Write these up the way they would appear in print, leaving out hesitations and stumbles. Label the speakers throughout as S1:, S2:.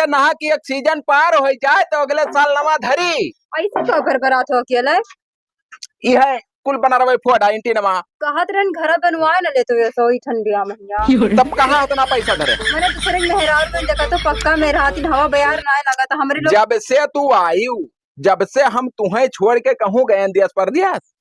S1: नहा की एक सीजन पार हो जाए तो अगले साल नवा धरी।
S2: ऐसे तो घर बरात हो अकेले
S1: यह कुल बना रहे फोड़ा इंटी नमा
S2: कहत रहन घर बनवाए न ले तो ये सोई ठंडिया महिया
S1: तब कहाँ उतना पैसा धरे।
S2: मैंने दूसरे मेहरार में देखा तो पक्का मेहराती हवा बयार ना लगा था हमारे लोग।
S1: जब से तू आई जब से हम तुम्हें छोड़ के कहूँ गए दियस पर दियस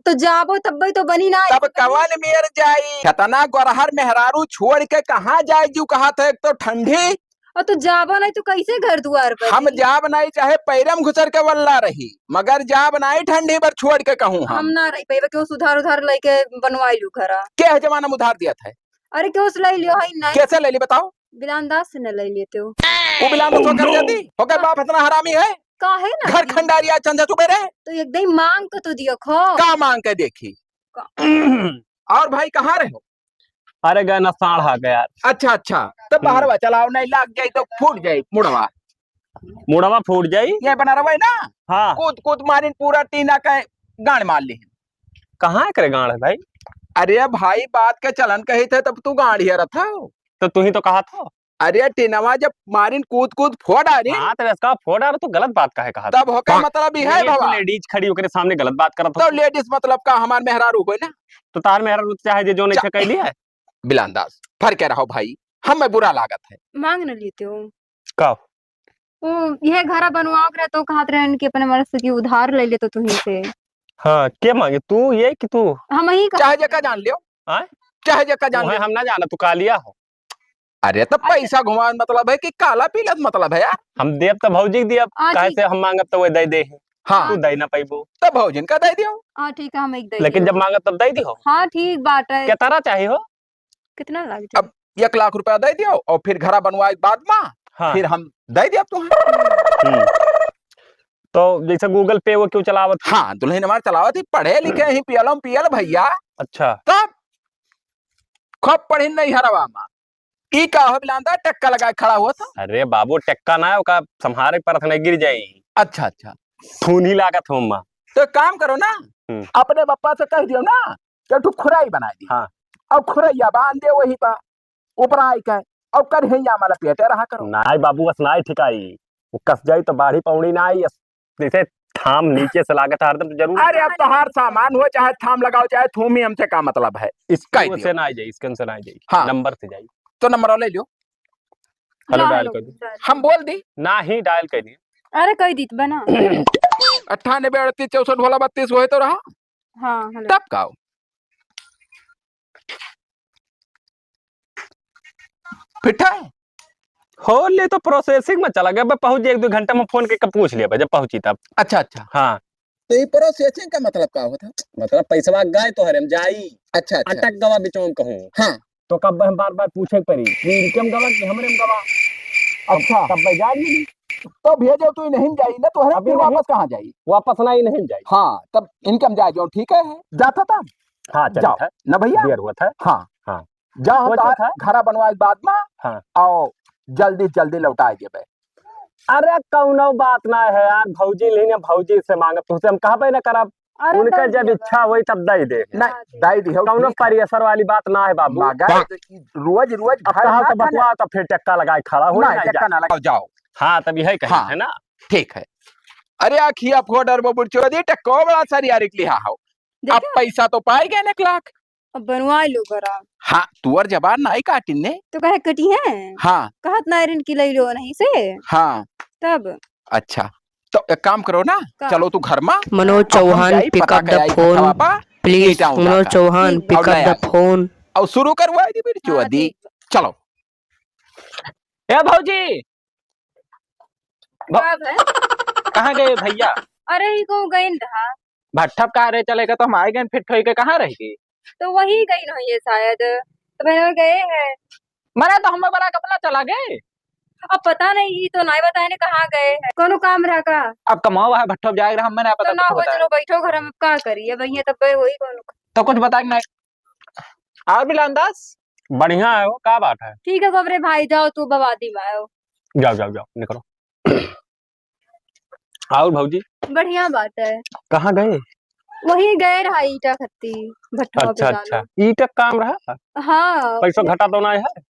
S2: तो जाबो तब तो बनी ना
S1: तब कवन मेर जाई खतना गोरहर मेहरारू छोड़ के कहाँ जाए जू कहा था। एक तो ठंडी
S2: और तो जाबो नहीं तो कैसे घर दुआर पर
S1: हम जाब नहीं चाहे पैरम घुसर के वल्ला रही मगर जाब नहीं ठंडी पर छोड़ के कहूँ
S2: हम ना रही पे क्यों सुधार उधार लेके बनवाई लू घरा
S1: क्या जमाना में उधार दिया था।
S2: अरे क्यों से ले लियो है नहीं
S1: कैसे ले ली बताओ।
S2: बिलानदास से न ले लेते हो
S1: वो बिलान तो कर जाती होकर बाप इतना हरामी है
S2: काहे ना
S1: घर खंडारिया चंदा चुपे रहे
S2: तो एकदम मांग के तो दियो खो
S1: का मांग के देखी। और भाई कहाँ रहे हो।
S3: अरे गए ना साढ़ा गया।
S1: अच्छा अच्छा तो बाहर चलाओ नहीं लग जाए तो फूट जाए मुड़वा
S3: मुड़वा फूट जाई
S1: ये बना रहा है ना।
S3: हाँ
S1: कूद कूद मारिन पूरा टीना का गाड़ मार ली।
S3: कहाँ करे गाड़ है भाई।
S1: अरे भाई बात के चलन कही थे तब तू गाड़ी रहा था
S3: तो तू ही तो कहा था।
S1: अरे टीनवा जब मारिन कूद कूद फोड़ आ रही
S3: हाँ तो इसका फोड़ आ रहा तो गलत बात का है कहा
S1: तब होकर मतलब ही है बाबा
S3: लेडीज खड़ी होकर सामने गलत बात कर रहा
S1: तो लेडीज मतलब का हमार मेहरारू हो ना
S3: तो तार मेहरारू चाहे जो नहीं कह लिया है
S1: बिलानदास फर के रहो भाई हमें बुरा लागत है
S2: मांग न लेते हो
S3: का
S2: ओ यह घर बनवाओ रहे तो कहत रहन कि अपने मर्द से की उधार ले ले तो तुम्ही से।
S3: हाँ क्या मांगे तू ये कि तू
S2: हम ही
S1: चाहे जगह जान लियो चाहे जगह जान लियो
S3: हम ना जाना तू कालिया हो।
S1: अरे तो पैसा घुमा मतलब है कि काला पीला मतलब है यार।
S3: हम देव तो भौजी दिया काहे से हम मांगब तो वो दे दे
S1: हाँ
S3: तू दे ना पाइबो
S1: तो भौजिन का दे दियो।
S2: हाँ ठीक है हम एक दे
S3: लेकिन जब मांगब तब दे दियो।
S2: हाँ ठीक बात है
S3: क्या तारा चाहिए हो
S2: कितना लग जाए।
S1: अब 1 लाख रुपया दे दियो और फिर घरा बनवाए के बाद में
S3: हाँ।
S1: फिर हम दे दिया तुम्हें।
S3: तो जैसे गूगल पे वो क्यों चलावत।
S1: हाँ दुल्हन हमारे चलावत ही पढ़े लिखे ही पियल भैया।
S3: अच्छा
S1: तब खूब पढ़ी नहीं हरवा माँ ई का हो बिलांदा टक्का लगा खड़ा हुआ था।
S3: अरे बाबू टक्का ना है ओका संहारे पर नहीं गिर जाई।
S1: अच्छा अच्छा
S3: खून ही लागत हो मां
S1: तो काम करो ना अपने पप्पा से कह दियो ना कि तू खुराई बना दी।
S3: हाँ
S1: और खुरैया बांध दे वही पा ऊपर आई का और कर है हमारा पेटे रहा करो
S3: नाई बाबू बस नाई ठिकाई वो कस जाई तो बाढ़ी पौड़ी ना आई जैसे थाम नीचे से लागत हरदम जरूर।
S1: अरे अब तो हर सामान हो चाहे थाम लगाओ चाहे थूमी हमसे का मतलब है इसका ही
S3: से ना आ जाई इसके से ना आ जाई।
S1: हाँ।
S3: नंबर से जाई
S1: तो नंबर ले लियो।
S3: हेलो डायल कर दी
S1: हम बोल दी
S3: ना ही डायल कर दी।
S2: अरे कह दी बना
S1: 98 38 64 भोला 32 वो है तो रहा।
S2: हाँ हेलो
S1: तब का फिटा है
S3: हो ले तो प्रोसेसिंग में चला गया पहुंच 1-2 घंटा में फोन के पूछ लिया जब पहुंची तब।
S1: अच्छा अच्छा
S3: हाँ
S1: तो ये प्रोसेसिंग का मतलब क्या होता
S3: मतलब पैसा गए तो हरे हम जाई।
S1: अच्छा अच्छा
S3: अटक गवा बिचों में कहूं
S1: हाँ
S3: तो कब हम बार बार पूछे पड़ी इनकम गवा कि हमरे में गवा।
S1: अच्छा
S3: तब भाई जा नहीं
S1: तो भेजो तू नहीं जाई ना तो
S3: अभी
S1: फिर
S3: नहीं।
S1: वापस कहाँ जाई।
S3: वापस नहीं जाई।
S1: हाँ तब इनकम जा जाओ ठीक है जाता था।
S3: हाँ
S1: जाओ
S3: था
S1: ना भैया
S3: देर हुआ था।
S1: हाँ
S3: हाँ
S1: जाओ
S3: वो था।
S1: घरा बनवाए के बाद में
S3: हाँ
S1: आओ जल्दी जल्दी लौटा देबे।
S3: अरे कौनो बात ना है यार भौजी लेने भौजी से मांगब तुझसे हम कहबे ना करब उनका जब इच्छा होई तब दे दे
S1: ना दाई दी हो
S3: कौनो प्रेशर वाली बात ना है बाबू।
S1: रोज रोज
S3: अब कहा तो बतवा तो फिर टक्का लगाए खड़ा हो
S1: ना टक्का ना लगाओ जाओ।
S3: हाँ तभी है कहीं
S1: हाँ,
S3: है ना
S1: ठीक है। अरे आखिया फोडर बबुर चोदी टक्को बड़ा सारी यार लिहा हो अब पैसा तो पाए गए 1 लाख
S2: अब बनवा लो घरा।
S1: हाँ तुअर जबान नहीं काटिन ने
S2: तो कहे कटी है
S1: हाँ
S2: कहत नायरन की ले लो नहीं से
S1: हाँ
S2: तब
S1: अच्छा तो एक काम करो ना चलो तू घर में
S4: Manoj Chauhan pick up the phone please Manoj Chauhan pick up the phone
S1: और शुरू करवा दी मेरी चोदी चलो
S3: ए भौजी कहाँ गए भैया।
S2: अरे ही को गई रहा
S3: भट्ठप कहाँ रहे चलेगा तो हम आए गए फिट होके कहाँ रहेगी
S2: तो वही गई नहीं है शायद तो मैंने गए हैं
S3: मरा तो हमें बड़ा कपड़ा चला गए।
S2: अब पता नहीं तो नहीं बताए ने कहाँ गए हैं कोनो काम रहा का
S3: अब कमाओ है भट्ठप जाएगा हम मैंने
S2: तो ना हो चलो बैठो घर में का करिए भैया तब वही कोनो
S3: तो कुछ बता नहीं और भी अंदाज बढ़िया है वो क्या बात है।
S2: ठीक है गोबरे भाई जाओ तू बवादी में आओ
S3: जाओ जाओ जाओ निकलो। और भौजी
S2: बढ़िया बात है
S3: कहाँ गए
S2: वही गए रहा ईटा खत्ती भट्ठा
S3: अच्छा अच्छा ईटा काम रहा
S2: हाँ
S3: पैसा घटा तो नहीं है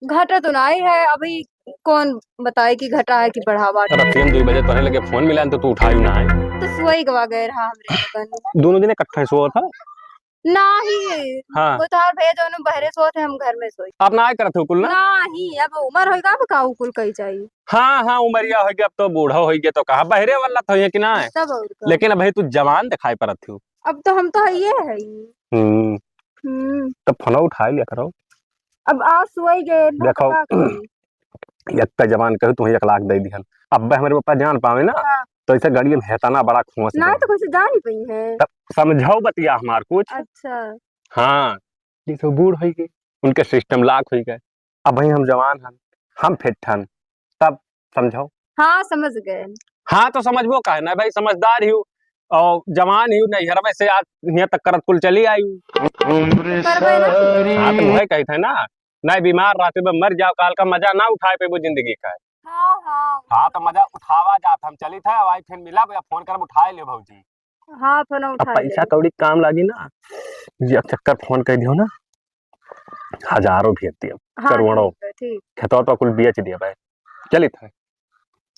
S2: घाटा तो नहीं है अभी कौन बताए कि घटा है कि बढ़ावा है?
S3: रतियन 2 बजे तोहरे लगे फोन मिला तो तू उठाई ना है।
S2: तो सोई गवा गए रहा हमरे लगन।
S3: दोनों दिन इकट्ठा सो था।
S2: नाही
S3: हाँ
S2: उतार भेज दोनों बहरे सोते हम घर में सोई।
S3: आप ना आए करत हो कुल ना।
S2: नाही अब उम्र होगा अब का कुल कही चाहिए।
S3: हाँ हाँ उमरिया हो गया अब तो बूढ़ा हो गया तो कहा बहरे वाला तो है कि ना है।
S2: तब और का।
S3: लेकिन भाई तू जवान दिखाई पड़त थी।
S2: अब तो हम तो है ये है ही।
S3: तो फोन उठा लिया करो।
S2: अब आज सोई गए ना
S3: देखो,
S2: तो का करी?
S3: एक का जवान कहे तुम्हें 1 लाख दे दिहन। अब हमारे पापा जान पावे ना
S2: हाँ।
S3: तो ऐसे गाड़ी में हेताना बड़ा खोस
S2: ना तो कुछ जान ही पई है।
S3: तब समझाओ बतिया हमार कुछ।
S2: अच्छा
S3: हाँ जैसे बूढ़ हो गए उनके सिस्टम लाख हो गए। अब भाई हम जवान हन हम फिट हन तब समझाओ।
S2: हाँ समझ गए।
S3: हाँ तो समझबो का है ना भाई समझदार ही हूँ और जवान ही हूँ नहीं हर से आज यहाँ तक करत कुल चली आई हूँ।
S2: करबे ना।
S3: हाँ तो वही कही थे ना नहीं बीमार रात में मर जाओ काल का मजा ना उठाए पे वो जिंदगी का है।
S2: हाँ हाँ
S3: हाँ तो मजा उठावा जात हम चली था भाई फिर मिला भैया फोन कर उठाए लियो भौजी।
S2: हाँ फोन
S3: अब
S2: उठा
S3: पैसा कौड़ी काम लागी ना ये चक्कर फोन कर दियो ना हजारों भेज दियो
S2: हाँ
S3: करोड़ों
S2: ठीक है, ठीक।
S3: खेतवा तो कुल बेच दिया भाई चली था।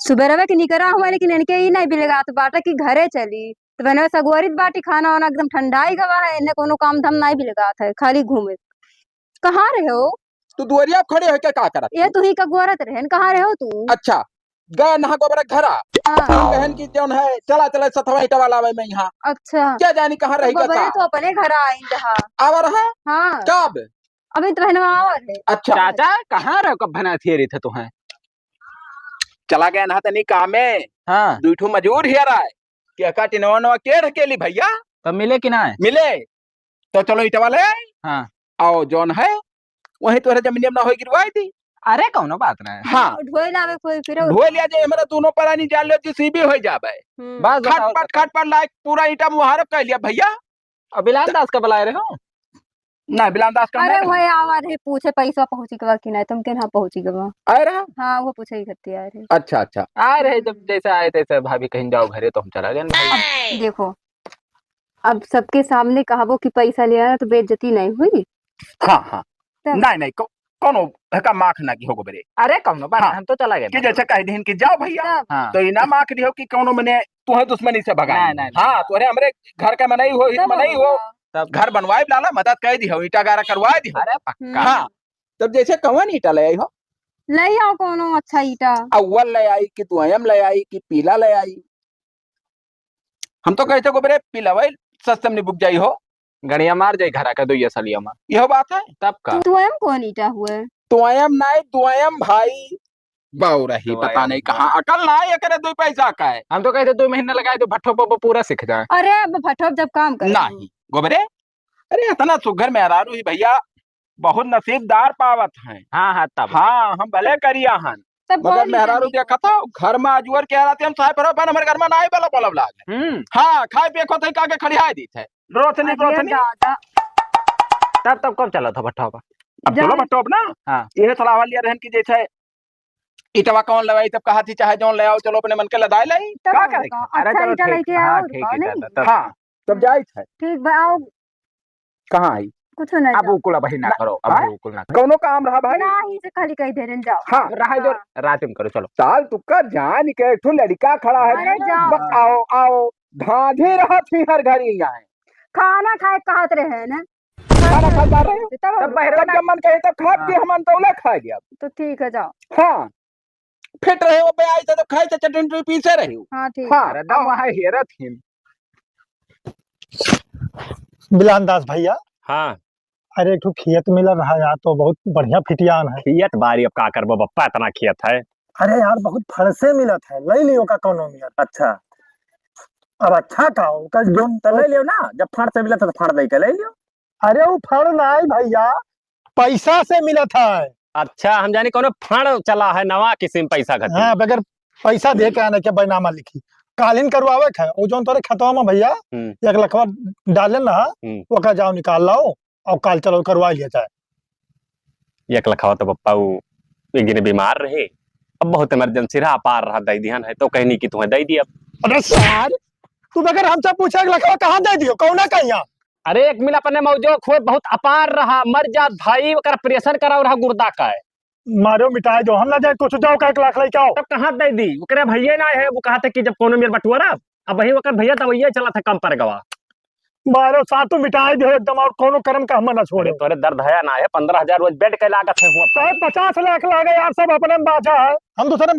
S2: सुबह रवे के निकरा हुआ लेकिन इनके ही नहीं बिलेगा तो बाटा की घरे चली तो मैंने सगोरित बाटी खाना वाना एकदम ठंडाई गवा है इन्हें कोनो काम धाम नहीं बिलेगा था खाली घूमे। कहाँ रहे हो?
S1: तू दुआरिया पे खड़े होके का करत?
S2: ये तू ही का गोरत रहन कहाँ रहे हो तू?
S1: अच्छा गए नहा गोबर घर
S2: हाँ।
S1: बहन की जौन है चला चला सतवा ईटा वाला आवे मैं यहाँ
S2: अच्छा
S1: क्या जानी कहाँ रही
S2: बबरे
S1: का
S2: तो अपने घर आई रहा।
S1: आवर है
S2: हाँ
S1: कब?
S2: अभी तो बहन आवर है।
S1: अच्छा चाचा कहाँ रहो कब बना थे रही थे तुम्हें चला गया नहा तनी काम में। हाँ दूठो मजूर हियर आए कि अका टिनवा नवा के ढकेली भैया तब मिले कि ना मिले तो चलो ईटा वाले हाँ आओ जौन है वही तोहरे जमीन में ना होई गिरवाई दी। अरे कौनो बात ना हाँ
S2: ढोए लावे कोई फिर
S1: ढोए लिया जे हमरा दोनों परानी जान लो जीसीबी हो जावे बस खटपट लायक पूरा ईटा मुहारब कर लिया भैया। अब बिलान दास का बुलाए रहे हो ना बिलान दास का
S2: अरे वही आवाज है पूछे पैसा पहुंची गवा कि नहीं तुम के ना पहुंची गवा
S1: आ रहा
S2: हाँ वो पूछे ही करती आ रही।
S1: अच्छा अच्छा आ रहे जब जैसे आए तैसे भाभी कहीं जाओ घरे तो हम चला गए।
S2: देखो अब सबके सामने कहावो कि पैसा लिया ना तो बेइज्जती नहीं हुई।
S1: हाँ हाँ नहीं नहीं कोनो हका माख ना की होगो बरे अरे कौनो बात हम तो चला गए कि जैसे कह दिन कि जाओ भैया तो इना माख दियो कि कोनो मने तुम्हें दुश्मनी से भगा नहीं हां तोरे हमरे घर का मनई हो हित मनई हो तब घर बनवाए लाला मदद कह दी हो ईटा गारा करवा दी अरे पक्का हां तब जैसे कवन ईटा ले आई हो
S2: ले आओ कोनो अच्छा ईटा
S1: अव्वल ले आई कि तुयम ले आई कि पीला ले आई हम तो कहते को बरे पीला भाई सस्ते में बुक जाई हो गड़िया मार जाई घरा का दुइया सालिया मार यह बात है तब का
S2: तुयम कौन ईटा हुए
S1: तुयम नहीं तुयम भाई बाऊ रही पता नहीं कहाँ अकल ना है करे 2 पैसा का है हम तो कहते 2 महीने लगाए तो भट्ठो पर पूरा सीख जाए।
S2: अरे अब भट्ठो जब काम कर
S1: नहीं गोबरे अरे इतना सुघर में हरारू ही भैया बहुत नसीबदार पावत हैं। हाँ हाँ तब हाँ हम भले करिया हन मगर मेहरारू देखा था घर में अजवर के आते हम साहब पर हमारे घर में ना वाला बोलब लाग हाँ खाए पिए को का के खड़िया दी थे रोशनी रोशनी तब कब चला था भट्ठो पर अब चलो भट्ठो ना हाँ ये सलाह वाली रहन की जैसे इटवा कौन लगाई तब कहा थी चाहे जौन ले आओ चलो अपने मन के लदाई लाई क्या करेगा अरे चलो ठीक हां ठीक है हां तब जाई थे
S2: ठीक भाई आओ
S1: कहां आई
S2: कुछ नहीं
S1: अब उकुला बही ना करो अब उकुल ना कोनो काम रहा भाई
S2: ना ही से खाली कह दे रहे जाओ
S1: हां रहा दो रात में करो चलो साल तुक्का जान के एक लड़का खड़ा है आओ आओ धाधे रहा थी हर घर ही आए
S2: खाना खाए कहत रहे ना
S1: खाना खा जा रहे तब बहरा जब मन कहे तब खा के हम तौला खा गया
S2: तो ठीक है जाओ
S1: हां फिट रहे हो पे आई तो खाई तो चटनी पीसे रही हूं
S2: हां ठीक
S1: हां दम वहां हेरत हिन
S5: बिलान दास भैया
S3: हाँ
S5: अरे एक खियत मिल रहा है यार तो बहुत बढ़िया फिटियान है।
S3: खियत बारी अब का करबो बप्पा इतना खियत है।
S5: अरे यार बहुत फरसे मिलत है ले लियो का कोनो मिलत।
S3: अच्छा
S5: अब अच्छा का का जोन
S3: तो ले लियो ना जब फड़ से मिलत तो फड़ दे के ले लियो।
S5: अरे वो फड़ नहीं भैया पैसा से मिलत है।
S3: अच्छा हम जाने कोनो फड़ चला है नवा किस्म पैसा घटी
S5: हाँ बगैर पैसा दे के आने के बैनामा लिखी कालीन करवावे है वो जोन तोरे खतवा में भैया 1 लाख डाले ना वो का जाओ निकाल लाओ और काल चलो करवा लिया जाए।
S3: 1 लाख तो पप्पा वो एक दिन बीमार रहे अब बहुत इमरजेंसी रहा पार रहा दई दिहन है तो कहनी कि तुम्हें दई दिया।
S5: अरे यार तू बगैर हमसे पूछे 1 लाख कहां दे दियो कौना कहिया।
S3: अरे एक मिला अपने मौजो खो बहुत अपार रहा मर जात भाई ओकर ऑपरेशन कराओ रहा गुर्दा का है
S5: मारो मिटाए दो, हम ना जाए कुछ जाओ का 1 लाख लेके आओ।
S3: तब कहाँ दे दी, ओकरे भैया ना है, वो कहा था कि जब कोनो मेरे बटुआरा, अब वही ओकर भैया तब ये चला था कम पर गवा।
S5: मारो सातों मिटाए दो एकदम, और कोनो कर्म का हम ना छोड़े।
S3: तोरे दर्द है ना है, 15,000 रोज बेड के लागत है हुआ।
S5: 50 लाख लागे यार, सब अपने में बाजा है, हम दूसरे में